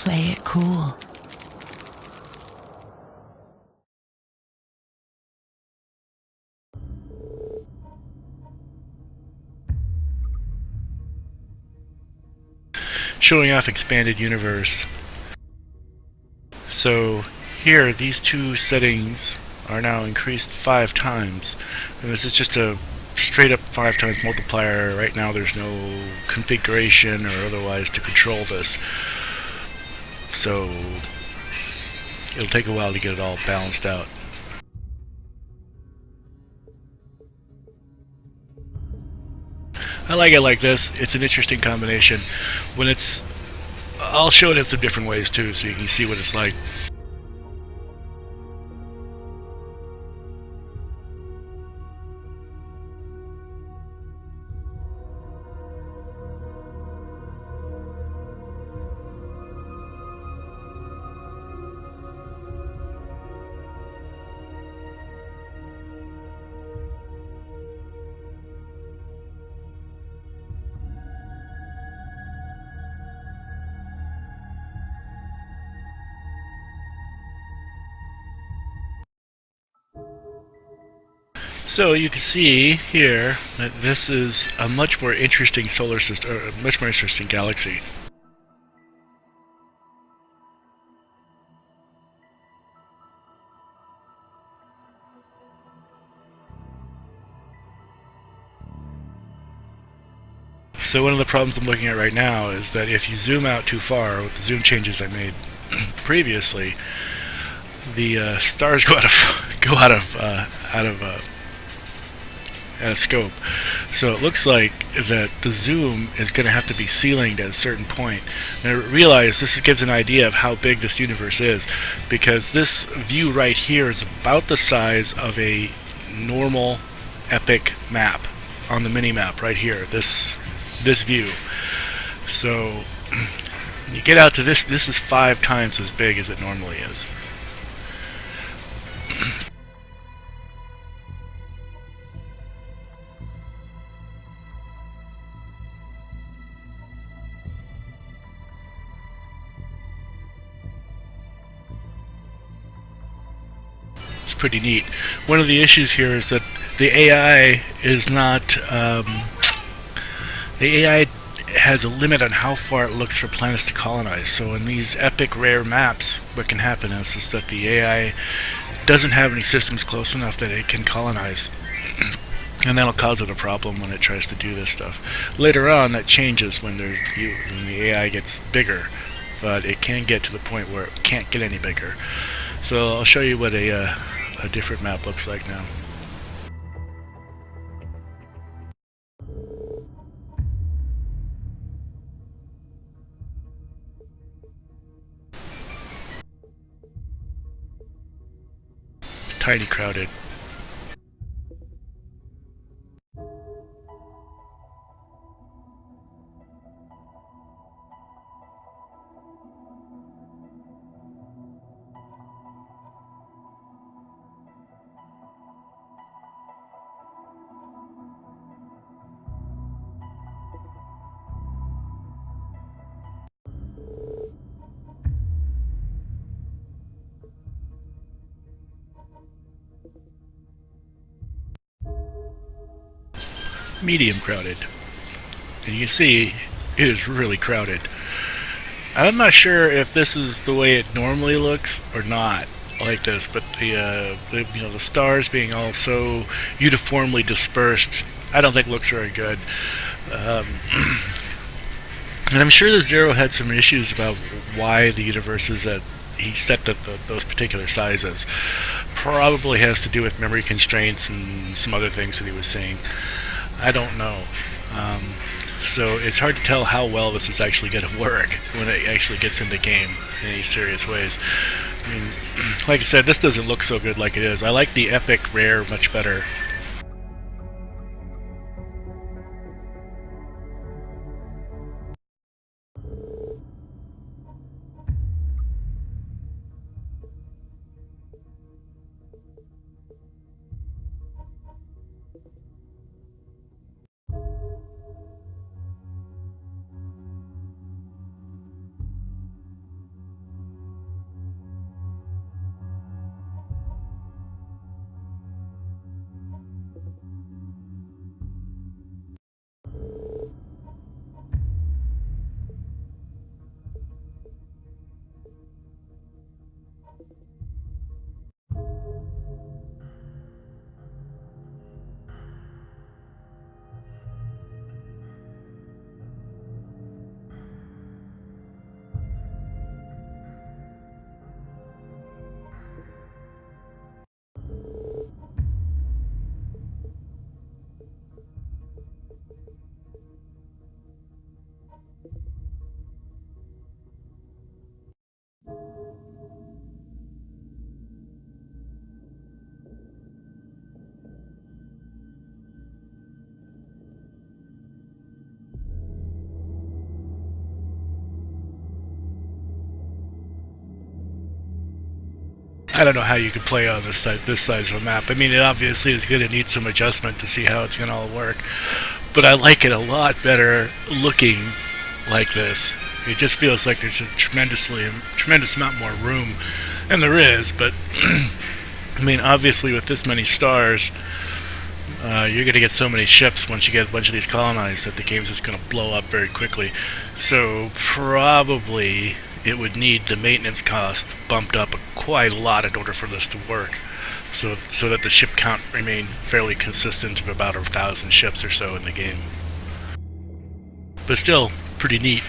Play it cool. Showing off expanded universe. So here, these two settings are now increased 5 times. And this is just a straight up 5 times multiplier. Right now there's no configuration or otherwise to control this. So it'll take a while to get it all balanced out. I like it like this. It's an interesting combination. I'll show it in some different ways too, so you can see what it's like. So you can see here that this is a much more interesting solar system, or a much more interesting galaxy. So one of the problems I'm looking at right now is that if you zoom out too far with the zoom changes I made previously, the stars go out of scope. So it looks like that the zoom is going to have to be ceilinged at a certain point. And I realize this gives an idea of how big this universe is, because this view right here is about the size of a normal epic map on the mini map right here. This view. So when you get out to this is 5 times as big as it normally is. It's pretty neat. One of the issues here is that the AI is not the AI has a limit on how far it looks for planets to colonize. So in these epic rare maps, what can happen is that the AI doesn't have any systems close enough that it can colonize. And that'll cause it a problem when it tries to do this stuff. Later on, that changes when the AI gets bigger, but it can get to the point where it can't get any bigger. So I'll show you what a different map looks like now. Tiny crowded. Medium crowded. And you can see it is really crowded. I'm not sure if this is the way it normally looks or not like this, but the stars being all so uniformly dispersed, I don't think looks very good. And I'm sure that Zero had some issues about why the universes that he set those particular sizes. Probably has to do with memory constraints and some other things that he was saying. I don't know. So it's hard to tell how well this is actually going to work when it actually gets into game in any serious ways. I mean, like I said, this doesn't look so good like it is. I like the epic rare much better. I don't know how you could play on this size of a map. I mean, it obviously is going to need some adjustment to see how it's going to all work, but I like it a lot better looking like this. It just feels like there's a tremendous amount more room, and there is. But I mean, obviously, with this many stars, you're going to get so many ships once you get a bunch of these colonized that the game's just going to blow up very quickly. So probably it would need the maintenance cost bumped up quite a lot in order for this to work. So that the ship count remain fairly consistent of about 1,000 ships or so in the game. But still, pretty neat.